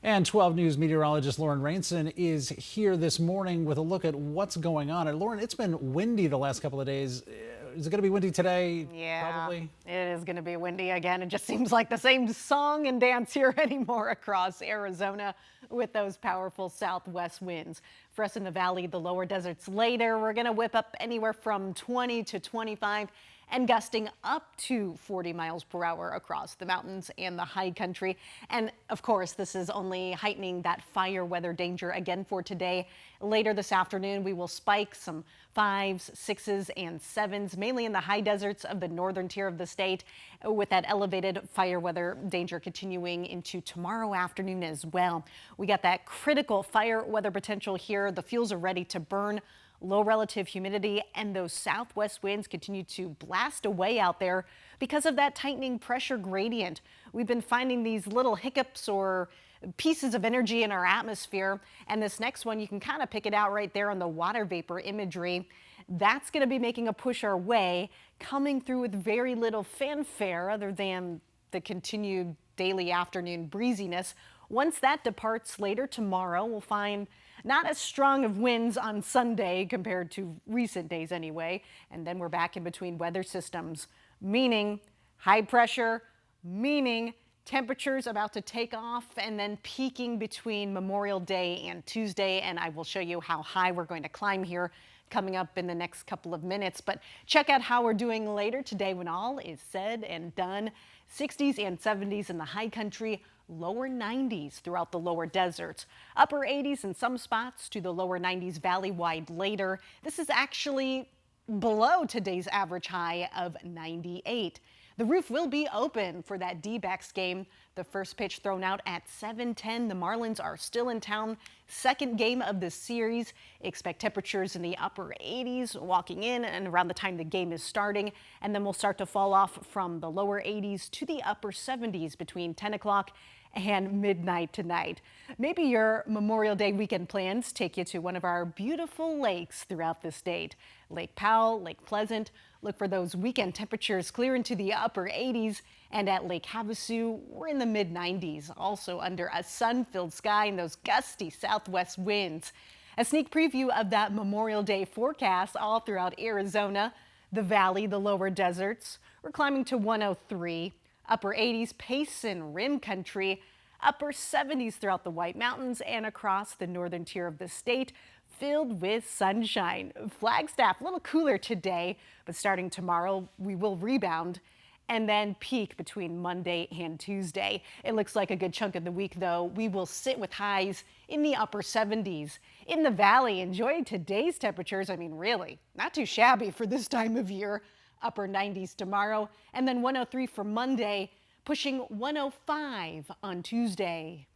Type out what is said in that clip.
And 12 News meteorologist Rainson is here this morning with a look at what's going on. And Lauren, it's been windy the last couple of days. Is it going to be windy today? Yeah, probably. it is going to be windy again. It just seems like the same song and dance here anymore across Arizona with those powerful southwest winds. For us in the valley, the lower deserts later, we're going to whip up anywhere from 20 to 25 and gusting up to 40 miles per hour across the mountains and the high country. And of course, this is only heightening that fire weather danger again for today. Later this afternoon, we will spike some 5s, 6s, and 7s, mainly in the high deserts of the northern tier of the state, with that elevated fire weather danger continuing into tomorrow afternoon as well. We got that critical fire weather potential here. The fuels are ready to burn. Low relative humidity and those southwest winds continue to blast away out there because of that tightening pressure gradient. We've been finding these little hiccups or pieces of energy in our atmosphere, and this next one, you can kind of pick it out right there on the water vapor imagery. That's going to be making a push our way, coming through with very little fanfare other than the continued daily afternoon breeziness. Once that departs later tomorrow, we'll find not as strong of winds on Sunday compared to recent days anyway. And then we're back in between weather systems, meaning high pressure, meaning temperatures about to take off and then peaking between Memorial Day and Tuesday. And I will show you how high we're going to climb here coming up in the next couple of minutes. But check out how we're doing later today when all is said and done. 60s and 70s in the high country, lower 90s throughout the lower deserts, upper 80s in some spots to the lower 90s valley-wide later. This is actually below today's average high of 98. The roof will be open for that D-backs game. The first pitch thrown out at 7:10. The Marlins are still in town. Second game of the series. Expect temperatures in the upper 80s walking in and around the time the game is starting. And then we'll start to fall off from the lower 80s to the upper 70s between 10 o'clock and midnight tonight. Maybe your Memorial Day weekend plans take you to one of our beautiful lakes throughout the state. Lake Powell, Lake Pleasant. Look for those weekend temperatures clear into the upper 80s. And at Lake Havasu, we're in the mid 90s, also under a sun-filled sky and those gusty southwest winds. A sneak preview of that Memorial Day forecast all throughout Arizona, the valley, the lower deserts. We're climbing to 103. Upper 80s, Payson, Rim Country, upper 70s throughout the White Mountains and across the northern tier of the state, filled with sunshine. Flagstaff, a little cooler today, but starting tomorrow, we will rebound and then peak between Monday and Tuesday. It looks like a good chunk of the week, though. We will sit with highs in the upper 70s. In the valley, enjoy today's temperatures. I mean, really, not too shabby for this time of year. Upper 90s tomorrow, and then 103 for Monday, pushing 105 on Tuesday.